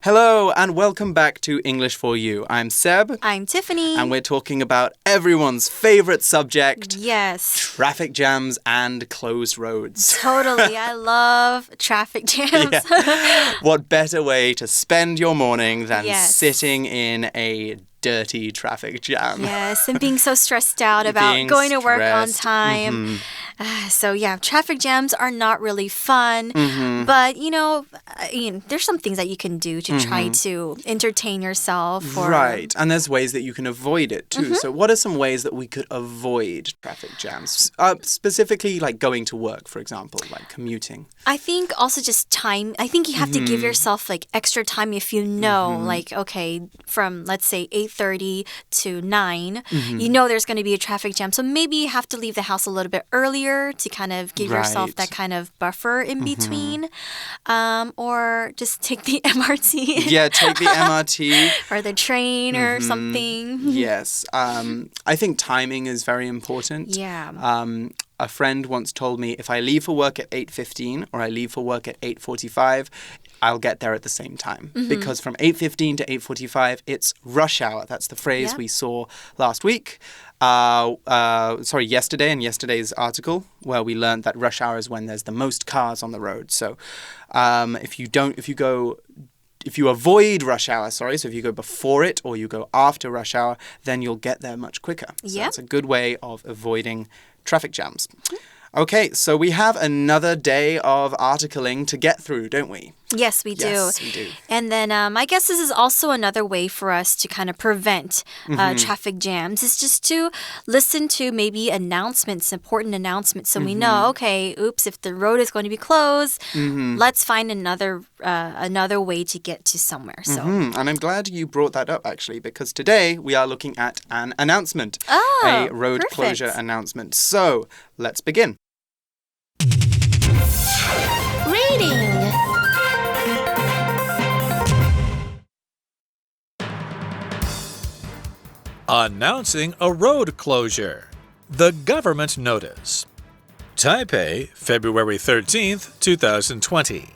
Hello and welcome back to English for You. I'm Seb. I'm Tiffany. And we're talking about everyone's favorite subject. Yes. Traffic jams and closed roads. Totally. I love traffic jams. Yeah. What better way to spend your morning than sitting in a dirty traffic jam? Yes, and being so stressed out about going to work on time. So yeah, traffic jams are not really fun, but there's some things that you can do to try to entertain yourself. Right, and there's ways that you can avoid it too. So what are some ways that we could avoid traffic jams? Specifically like going to work, for example, like commuting. I think also just time. I think you have to give yourself like extra time if you know, like, okay, from let's say 8:30 to 9, you know there's going to be a traffic jam. So maybe you have to leave the house a little bit earlier to kind of give yourself that kind of buffer in between. Or just take the MRT. Yeah, take the MRT. Or the train or something. Yes. I think timing is very important. Yeah. A friend once told me if I leave for work at 8:15 or I leave for work at 8:45, I'll get there at the same time. Because from 8:15 to 8:45, it's rush hour. That's the phrase we saw last week. Yesterday in yesterday's article where we learned that rush hour is when there's the most cars on the road. So if you avoid rush hour, so if you go before it or you go after rush hour, then you'll get there much quicker. So that's a good way of avoiding traffic jams. Okay, so we have another day of articling to get through, don't we? Yes, we do. Yes, we do. And then I guess this is also another way for us to kind of prevent traffic jams. Is just to listen to maybe announcements, important announcements, so we know, okay, oops, if the road is going to be closed, let's find another way to get to somewhere. So. And I'm glad you brought that up, actually, because today we are looking at an announcement, a road closure announcement. So let's begin. Reading. Announcing a road closure. The government notice. Taipei, February 13th, 2020.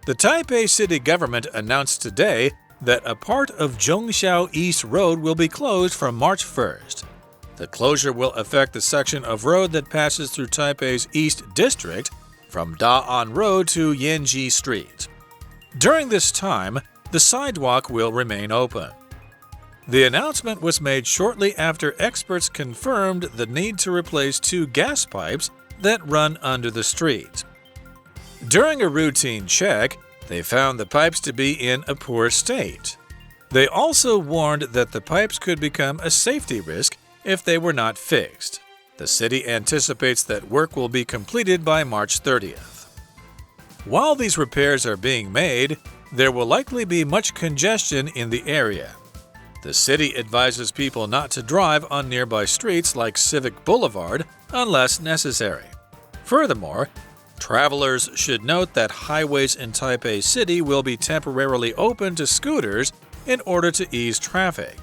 The Taipei city government announced today that a part of Zhongxiao East Road will be closed from March 1st. The closure will affect the section of road that passes through Taipei's East District from Da'an Road to Yanji Street. During this time, the sidewalk will remain open. The announcement was made shortly after experts confirmed the need to replace 2 gas pipes that run under the street. During a routine check, they found the pipes to be in a poor state. They also warned that the pipes could become a safety risk if they were not fixed. The city anticipates that work will be completed by March 30th. While these repairs are being made, there will likely be much congestion in the area. The city advises people not to drive on nearby streets like Civic Boulevard unless necessary. Furthermore, travelers should note that highways in Taipei City will be temporarily open to scooters in order to ease traffic.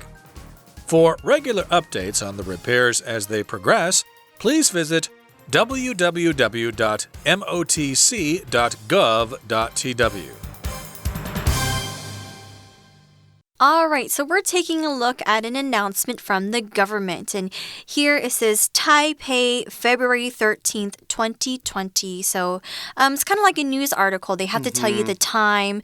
For regular updates on the repairs as they progress, please visit www.motc.gov.tw. All right, so we're taking a look at an announcement from the government. And here it says Taipei, February 13th, 2020. So it's kind of like a news article. They have to tell you the time,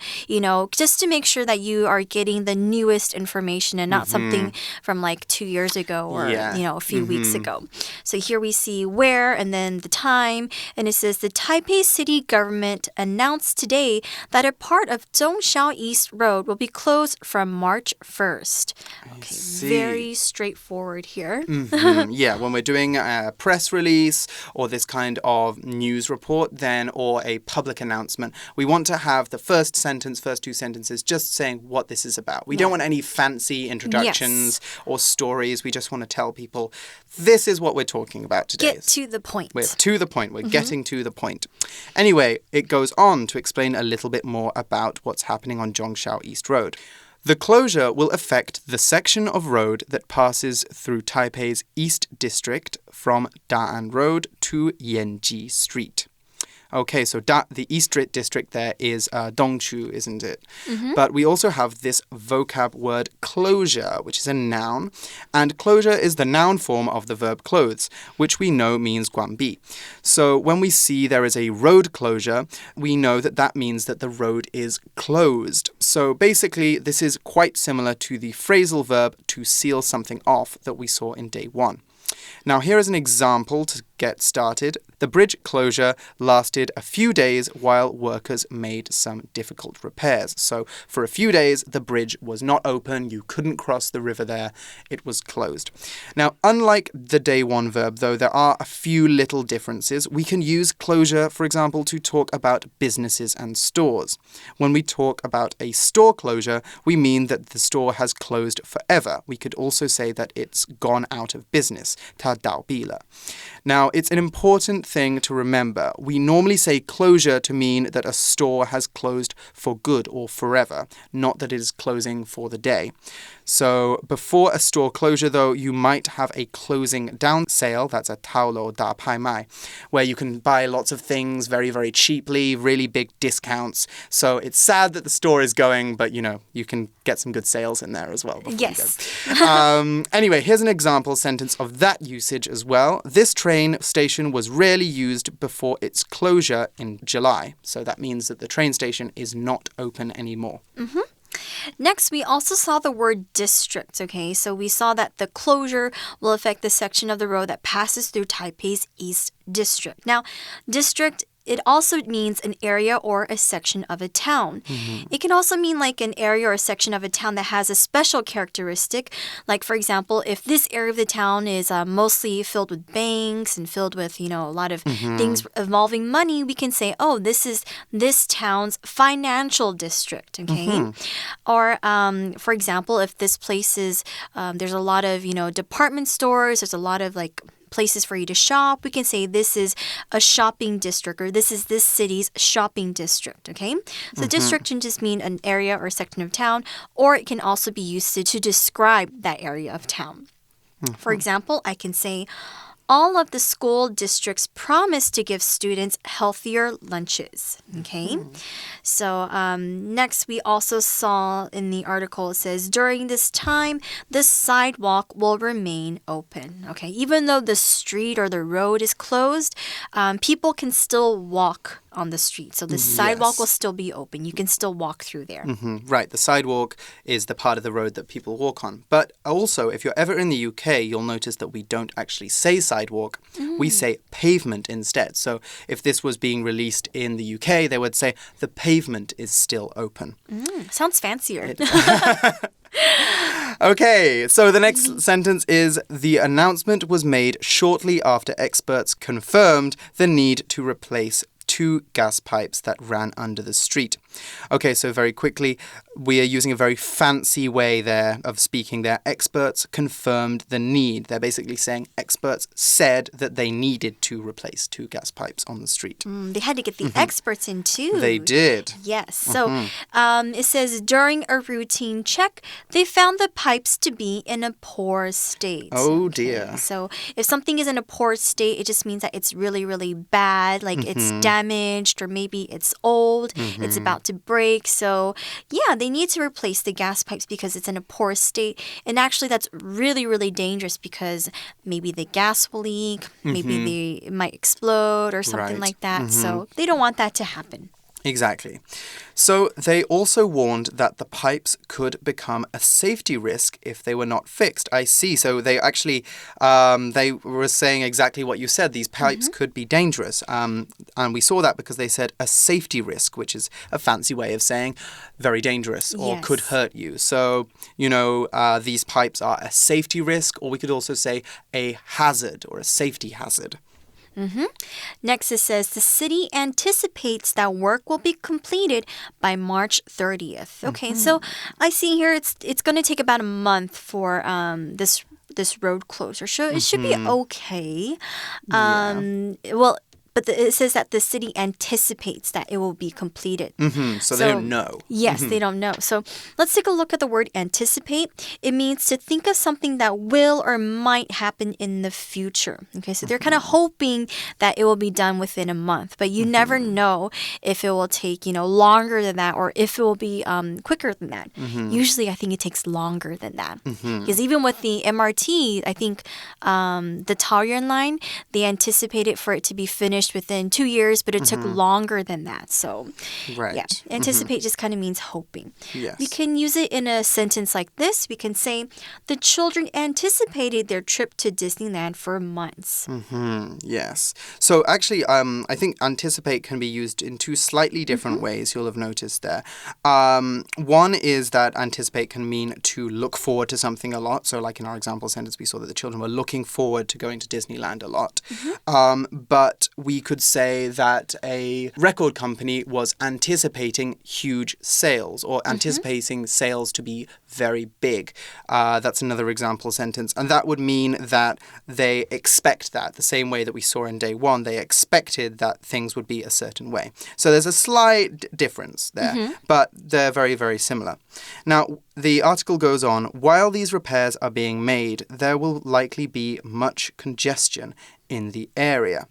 just to make sure that you are getting the newest information and not something from like 2 years ago or, a few weeks ago. So here we see where and then the time. And it says the Taipei city government announced today that a part of Zhongxiao East Road will be closed from March 1st. Okay, very straightforward here. Yeah, when we're doing a press release or this kind of news report or a public announcement, we want to have the first 2 sentences just saying what this is about. We don't want any fancy introductions or stories. We just want to tell people this is what we're talking about today. Get to the point. We're to the point. We're getting to the point. Anyway, it goes on to explain a little bit more about what's happening on Zhongxiao East Road. The closure will affect the section of road that passes through Taipei's East District from Da'an Road to Yanji Street. Okay, so the East District there is Dongchu, isn't it? But we also have this vocab word closure, which is a noun. And closure is the noun form of the verb close, which we know means 关闭. So when we see there is a road closure, we know that that means that the road is closed. So basically, this is quite similar to the phrasal verb to seal something off that we saw in day 1. Now, here is an example to get started. The bridge closure lasted a few days while workers made some difficult repairs. So, for a few days, the bridge was not open. You couldn't cross the river there. It was closed. Now, unlike the day 1 verb, though, there are a few little differences. We can use closure, for example, to talk about businesses and stores. When we talk about a store closure, we mean that the store has closed forever. We could also say that it's gone out of business. 它倒闭了. Now, it's an important thing to remember. We normally say closure to mean that a store has closed for good or forever, not that it is closing for the day. So, before a store closure, though, you might have a closing down sale, that's a 套楼大拍卖, where you can buy lots of things very, very cheaply, really big discounts. So, it's sad that the store is going, but, you can get some good sales in there as well. Yes. Anyway, here's an example sentence of that usage as well. This train station was rarely used before its closure in July. So that means that the train station is not open anymore. Next, we also saw the word district, okay? So we saw that the closure will affect the section of the road that passes through Taipei's East District. Now, district, it also means an area or a section of a town. It can also mean like an area or a section of a town that has a special characteristic. Like, for example, if this area of the town is mostly filled with banks and filled with, a lot of things involving money, we can say, oh, this is this town's financial district, okay? Or, for example, if this place is, there's a lot of, department stores, there's a lot of places for you to shop, we can say this is a shopping district or this is this city's shopping district, okay? So district can just mean an area or section of town, or it can also be used to describe that area of town. For example, I can say, all of the school districts promise to give students healthier lunches. Okay? So next, we also saw in the article, it says, during this time, the sidewalk will remain open. Okay? Even though the street or the road is closed, people can still walk on the street. So the sidewalk will still be open. You can still walk through there. Right. The sidewalk is the part of the road that people walk on. But also, if you're ever in the UK, you'll notice that we don't actually say sidewalk. We say pavement instead. So if this was being released in the UK, they would say the pavement is still open. Sounds fancier. Okay, so the next sentence is, the announcement was made shortly after experts confirmed the need to replace 2 gas pipes that ran under the street. Okay, so very quickly, we are using a very fancy way there of speaking there. Experts confirmed the need. They're basically saying experts said that they needed to replace 2 gas pipes on the street. They had to get the experts in too. They did. Yes. So it says, during a routine check, they found the pipes to be in a poor state. Oh, dear. So if something is in a poor state, it just means that it's really, really bad. Like it's damaged, or maybe it's old. It's about to break. So yeah, they need to replace the gas pipes because it's in a poor state. And actually that's really, really dangerous because maybe the gas will leak, maybe it might explode or something like that. So they don't want that to happen. Exactly. So they also warned that the pipes could become a safety risk if they were not fixed. I see. So they actually, they were saying exactly what you said. These pipes could be dangerous. And we saw that because they said a safety risk, which is a fancy way of saying very dangerous or could hurt you. So, these pipes are a safety risk, or we could also say a hazard or a safety hazard. Next, it says the city anticipates that work will be completed by March 30th. Okay, so I see here it's going to take about a month for this road closure. So it should be okay. Well, but it says that the city anticipates that it will be completed. So they don't know. Yes, they don't know. So let's take a look at the word anticipate. It means to think of something that will or might happen in the future. Okay, so they're kind of hoping that it will be done within a month, but you never know if it will take, longer than that or if it will be quicker than that. Usually, I think it takes longer than that. Because even with the MRT, I think the Taoyuan line, they anticipated for it to be finished within 2 years, but it took longer than that. So, yeah, anticipate just kind of means hoping. Yes. We can use it in a sentence like this. We can say, the children anticipated their trip to Disneyland for months. Yes. So actually, I think anticipate can be used in two slightly different ways, you'll have noticed there. One is that anticipate can mean to look forward to something a lot. So like in our example sentence, we saw that the children were looking forward to going to Disneyland a lot. But we could say that a record company was anticipating huge sales or anticipating sales to be very big. That's another example sentence. And that would mean that they expect that, the same way that we saw in day one, they expected that things would be a certain way. So there's a slight difference there, but they're very, very similar. Now, the article goes on, while these repairs are being made, there will likely be much congestion in the area.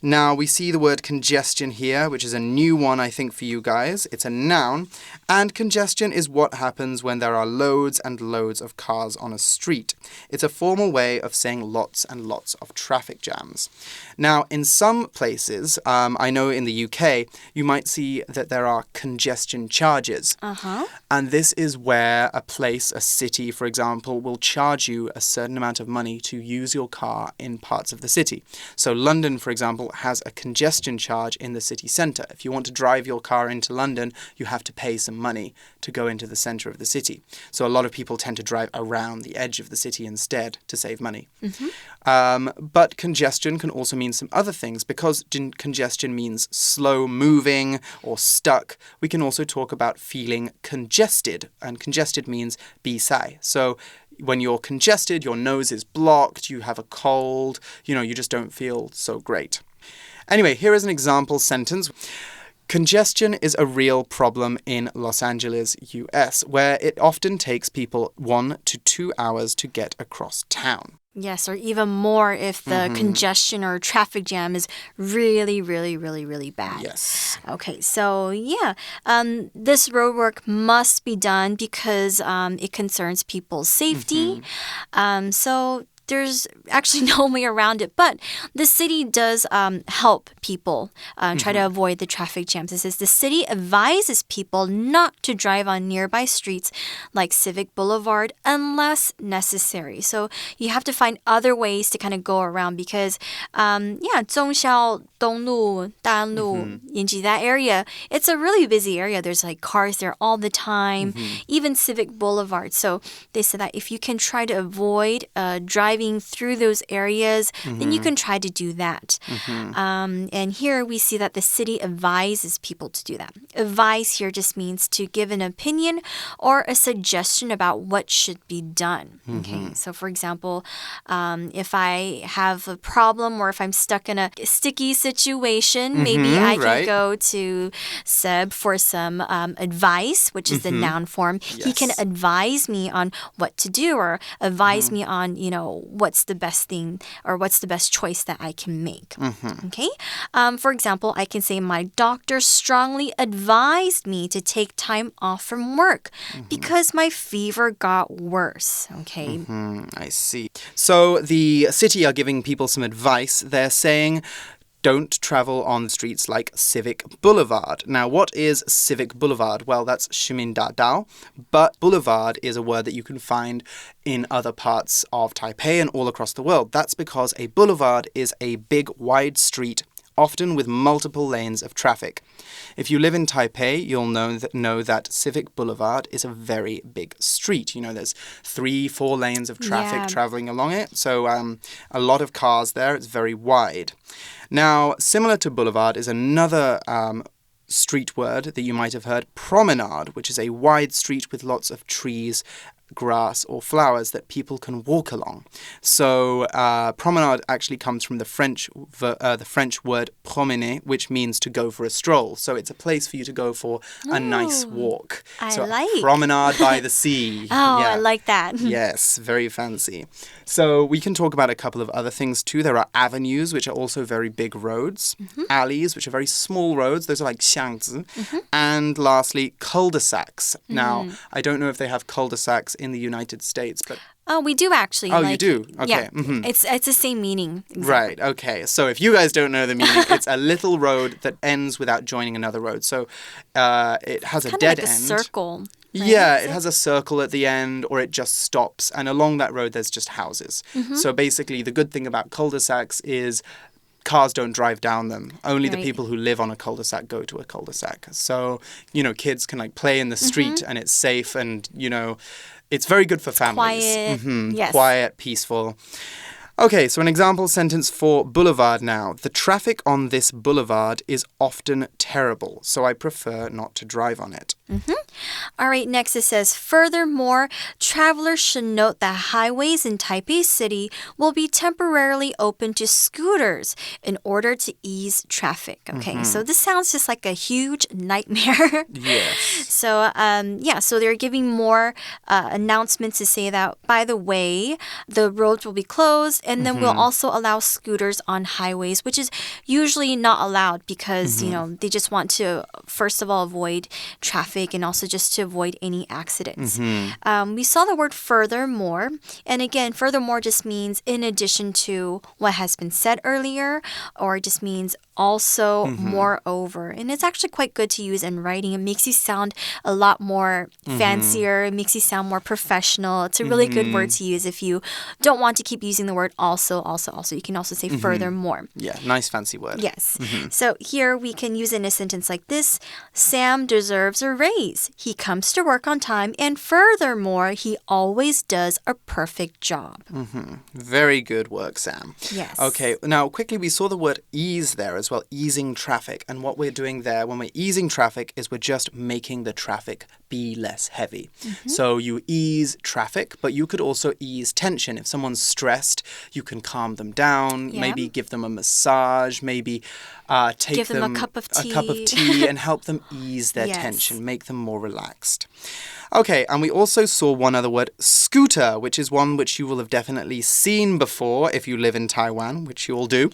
Now, we see the word congestion here, which is a new one, I think, for you guys. It's a noun, and congestion is what happens when there are loads and loads of cars on a street. It's a formal way of saying lots and lots of traffic jams. Now, in some places, I know in the UK, you might see that there are congestion charges. And this is where a place, a city, for example, will charge you a certain amount of money to use your car in parts of the city. So London, for example, has a congestion charge in the city centre. If you want to drive your car into London, you have to pay some money to go into the centre of the city. So a lot of people tend to drive around the edge of the city instead to save money. But congestion can also mean some other things. Because congestion means slow moving or stuck, we can also talk about feeling congested. And congested means bisai. So when you're congested, your nose is blocked, you have a cold, you just don't feel so great. Anyway, here is an example sentence. Congestion is a real problem in Los Angeles, US, where it often takes people 1 to 2 hours to get across town. Yes, or even more if the congestion or traffic jam is really, really, really, really bad. Yes. Okay, so yeah, this road work must be done because it concerns people's safety. So there's actually no way around it, but the city does help people try to avoid the traffic jams. It says the city advises people not to drive on nearby streets like Civic Boulevard unless necessary. So you have to find other ways to kind of go around because,忠孝东路、大安路、延吉, that area, it's a really busy area. There's like cars there all the time, even Civic Boulevard. So they said that if you can try to avoid driving through those areas, then you can try to do that. And here we see that the city advises people to do that. Advise here just means to give an opinion or a suggestion about what should be done. Okay, so for example, if I have a problem or if I'm stuck in a sticky situation, maybe I can go to Seb for some advice, which is the noun form. Yes. He can advise me on what to do or advise me on, what's the best thing or what's the best choice that I can make. Okay? For example, I can say my doctor strongly advised me to take time off from work because my fever got worse. Okay? I see. So the city are giving people some advice. They're saying, don't travel on streets like Civic Boulevard. Now, what is Civic Boulevard? Well, that's 市民大道, but boulevard is a word that you can find in other parts of Taipei and all across the world. That's because a boulevard is a big, wide street, often with multiple lanes of traffic. If you live in Taipei, you'll know that Civic Boulevard is a very big street. There's 3-4 lanes of traffic traveling along it. So a lot of cars there. It's very wide. Now, similar to boulevard is another street word that you might have heard, promenade, which is a wide street with lots of trees grass, or flowers that people can walk along. So promenade actually comes from the French word promener, which means to go for a stroll. So it's a place for you to go for a nice walk. I like. Promenade by the sea. Oh, yeah. I like that. Yes, very fancy. So we can talk about a couple of other things too. There are avenues, which are also very big roads. Alleys, which are very small roads. Those are like 巷子. And lastly, cul-de-sacs. Now, I don't know if they have cul-de-sacs in the United States, but... Oh, we do actually. Oh, you do? Okay. Yeah, it's the same meaning. Exactly. Right, okay. So if you guys don't know the meaning, it's a little road that ends without joining another road. So it has a dead end. Kind of like a circle. Right? Yeah, it has a circle at the end, or it just stops. And along that road, there's just houses. So basically, the good thing about cul-de-sacs is cars don't drive down them. Only the people who live on a cul-de-sac go to a cul-de-sac. So, kids can play in the street and it's safe and, it's very good for families. Quiet. Yes. Quiet, peaceful. Okay, so an example sentence for boulevard now. The traffic on this boulevard is often terrible, so I prefer not to drive on it. All right, next it says, furthermore, travelers should note that highways in Taipei City will be temporarily open to scooters in order to ease traffic. Okay, so this sounds just like a huge nightmare. Yes. So, so they're giving more announcements to say that, by the way, the roads will be closed, and then we'll also allow scooters on highways, which is usually not allowed because, they just want to, first of all, avoid traffic and also just to avoid any accidents. We saw the word furthermore, and again, furthermore just means in addition to what has been said earlier, or it just means also moreover. And it's actually quite good to use in writing. It makes you sound a lot more fancier. It makes you sound more professional. It's a really good word to use if you don't want to keep using the word also. You can also say furthermore. Yeah, nice fancy word. Yes. So here we can use it in a sentence like this. Sam deserves a raise. He comes to work on time, and furthermore, he always does a perfect job. Very good work, Sam. Yes. Okay, now quickly we saw the word ease there as well, easing traffic. And what we're doing there when we're easing traffic is we're just making the traffic be less heavy. So you ease traffic, but you could also ease tension. If someone's stressed, you can calm them down, maybe give them a massage, maybe give them a cup of tea and help them ease their tension, make them more relaxed. Okay, and we also saw one other word, scooter, which is one which you will have definitely seen before if you live in Taiwan, which you all do.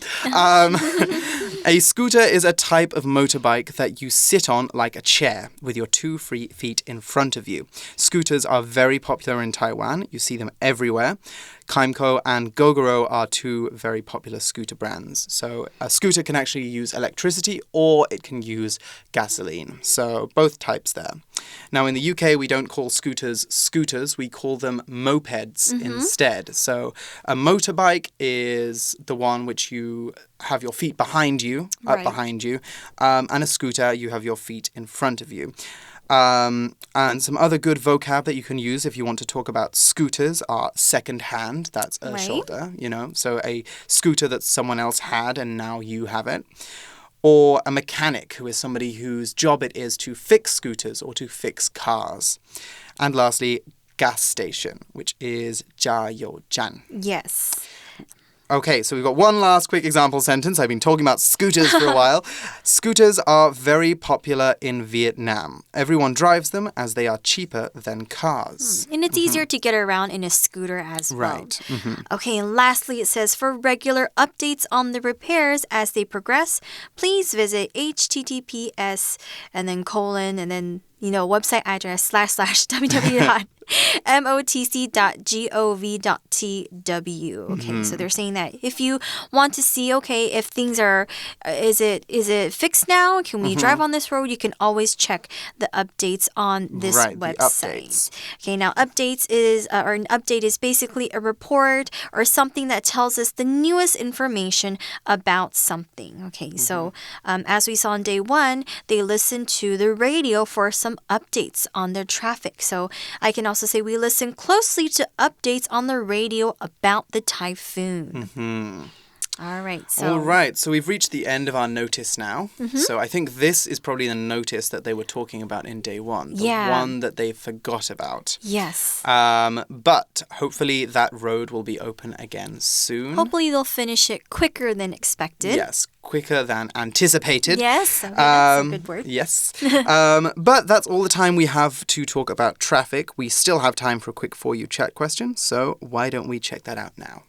A scooter is a type of motorbike that you sit on like a chair with your 2 free feet in front of you. Scooters are very popular in Taiwan. You see them everywhere. Kaimco and Gogoro are 2 very popular scooter brands. So a scooter can actually use electricity or it can use gasoline. So both types there. Now in the UK, we don't call scooters scooters. We call them mopeds instead. So a motorbike is the one which you have your feet behind you, up behind you. And a scooter, you have your feet in front of you. And some other good vocab that you can use if you want to talk about scooters are second-hand. That's a shoulder, So a scooter that someone else had and now you have it. Or a mechanic, who is somebody whose job it is to fix scooters or to fix cars. And lastly, gas station, which is 加油站. Yes. Okay, so we've got one last quick example sentence. I've been talking about scooters for a while. Scooters are very popular in Vietnam. Everyone drives them as they are cheaper than cars. And it's easier to get around in a scooter as well. Right. Okay, and lastly, it says, for regular updates on the repairs as they progress, please visit https and then : and then website address / www.motc.gov.tw. Okay, so they're saying that if you want to see, if things are, is it fixed now? Can we drive on this road? You can always check the updates on this website. Okay, now updates is, or an update is basically a report or something that tells us the newest information about something. Okay, so as we saw on day 1, they listened to the radio for some updates on their traffic. So I can also say we listen closely to updates on the radio about the typhoon. All right. All right. So we've reached the end of our notice now. So I think this is probably the notice that they were talking about in day one. The one that they forgot about. Yes. But hopefully that road will be open again soon. Hopefully they'll finish it quicker than expected. Yes, quicker than anticipated. Yes, okay, that's a good word. Yes. But that's all the time we have to talk about traffic. We still have time for a quick For You chat question, so why don't we check that out now?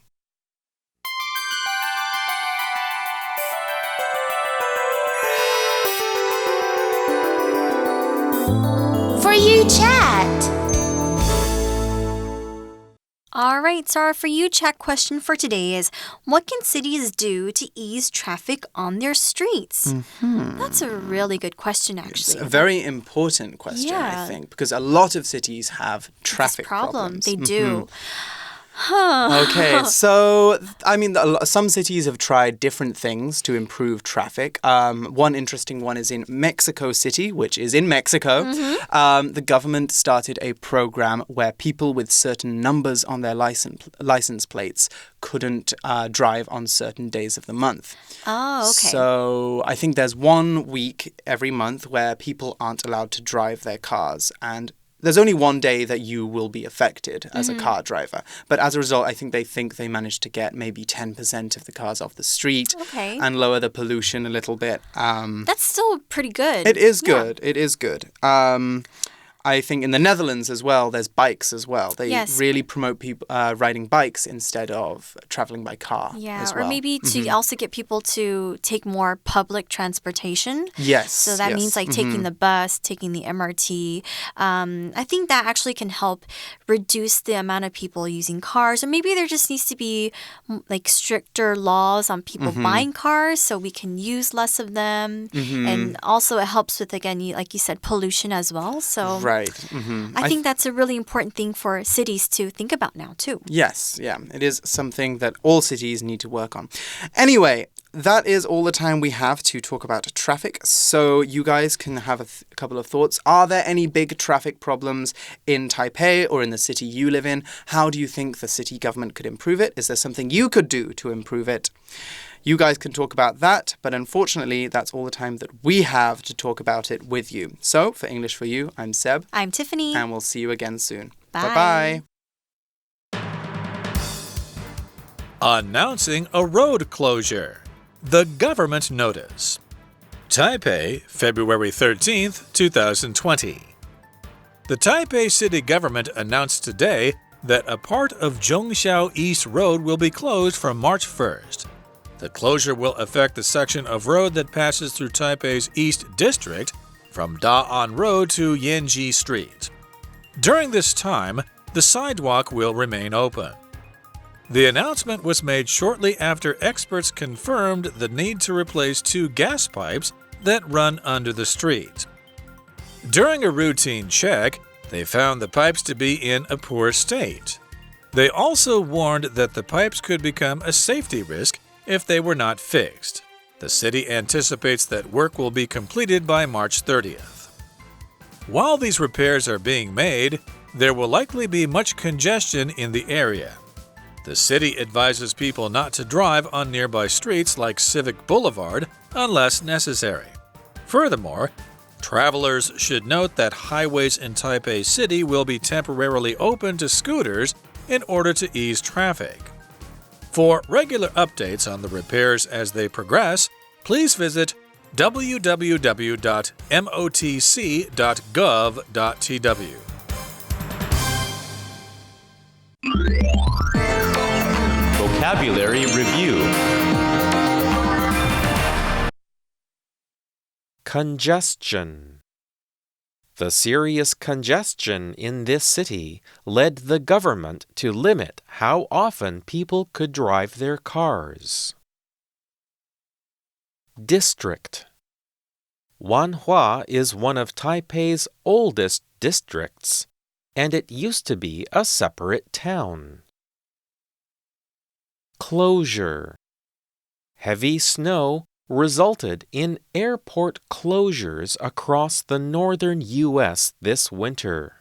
For You chat. All right, so our For You chat question for today is, what can cities do to ease traffic on their streets? That's a really good question, actually. It's a very important question, I think, because a lot of cities have traffic problems. They do. Okay, so, I mean, some cities have tried different things to improve traffic. One interesting one is in Mexico City, which is in Mexico. The government started a program where people with certain numbers on their license plates couldn't drive on certain days of the month. Oh, okay. So I think there's 1 week every month where people aren't allowed to drive their cars, and there's only one day that you will be affected as a car driver. But as a result, I think they managed to get maybe 10% of the cars off the street and lower the pollution a little bit. That's still pretty good. It is good. It is good. I think in the Netherlands as well, there's bikes as well. They really promote people riding bikes instead of traveling by car as well. Or maybe to also get people to take more public transportation. Yes. So that means like taking the bus, taking the MRT. I think that actually can help reduce the amount of people using cars. Or maybe there just needs to be like stricter laws on people buying cars so we can use less of them. And also it helps with, again, like you said, pollution as well. So Right. I think that's a really important thing for cities to think about now, too. Yes, yeah. It is something that all cities need to work on. Anyway, that is all the time we have to talk about traffic. So you guys can have a couple of thoughts. Are there any big traffic problems in Taipei or in the city you live in? How do you think the city government could improve it? Is there something you could do to improve it? You guys can talk about that, but unfortunately, that's all the time that we have to talk about it with you. So, for English for You, I'm Seb. I'm Tiffany. And we'll see you again soon. Bye. Bye-bye. Announcing a road closure. The government notice. Taipei, February 13th, 2020. The Taipei city government announced today that a part of Zhongxiao East Road will be closed from March 1st. The closure will affect the section of road that passes through Taipei's East District from Da'an Road to Yanji Street. During this time, the sidewalk will remain open. The announcement was made shortly after experts confirmed the need to replace 2 gas pipes that run under the street. During a routine check, they found the pipes to be in a poor state. They also warned that the pipes could become a safety risk if they were not fixed. The city anticipates that work will be completed by March 30th. While these repairs are being made, there will likely be much congestion in the area. The city advises people not to drive on nearby streets like Civic Boulevard unless necessary. Furthermore, travelers should note that highways in Taipei City will be temporarily open to scooters in order to ease traffic. For regular updates on the repairs as they progress, please visit www.motc.gov.tw. Vocabulary Review. Congestion. The serious congestion in this city led the government to limit how often people could drive their cars. District. Wanhua is one of Taipei's oldest districts, and it used to be a separate town. Closure. Heavy snow resulted in airport closures across the northern U.S. this winter.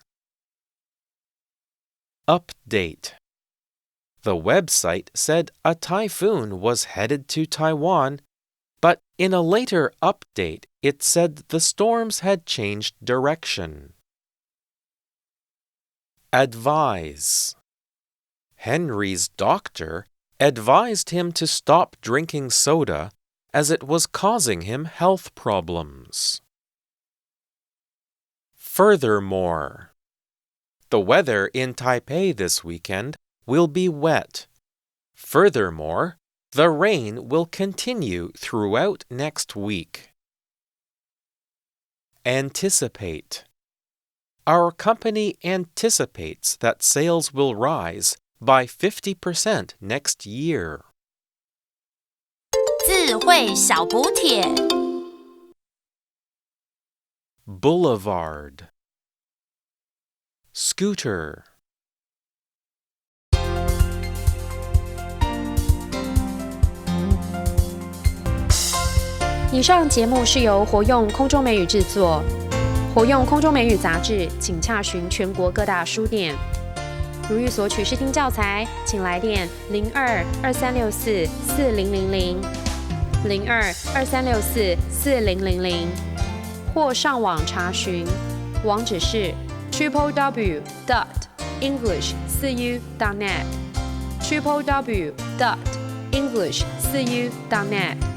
Update. The website said a typhoon was headed to Taiwan, but in a later update, it said the storms had changed direction. Advise. Henry's doctor advised him to stop drinking soda as it was causing him health problems. Furthermore, the weather in Taipei this weekend will be wet. Furthermore, the rain will continue throughout next week. Anticipate. Our company anticipates that sales will rise by 50% next year. 智慧小补帖 Boulevard. Scooter. 以上节目是由活用空中美语制作，活用空中美语杂志，请洽询全国各大书店。如欲索取试听教材，请来电02-2364-4000 02-2364-4000，或上网查询，网址是 www.english4u.net www.english4u.net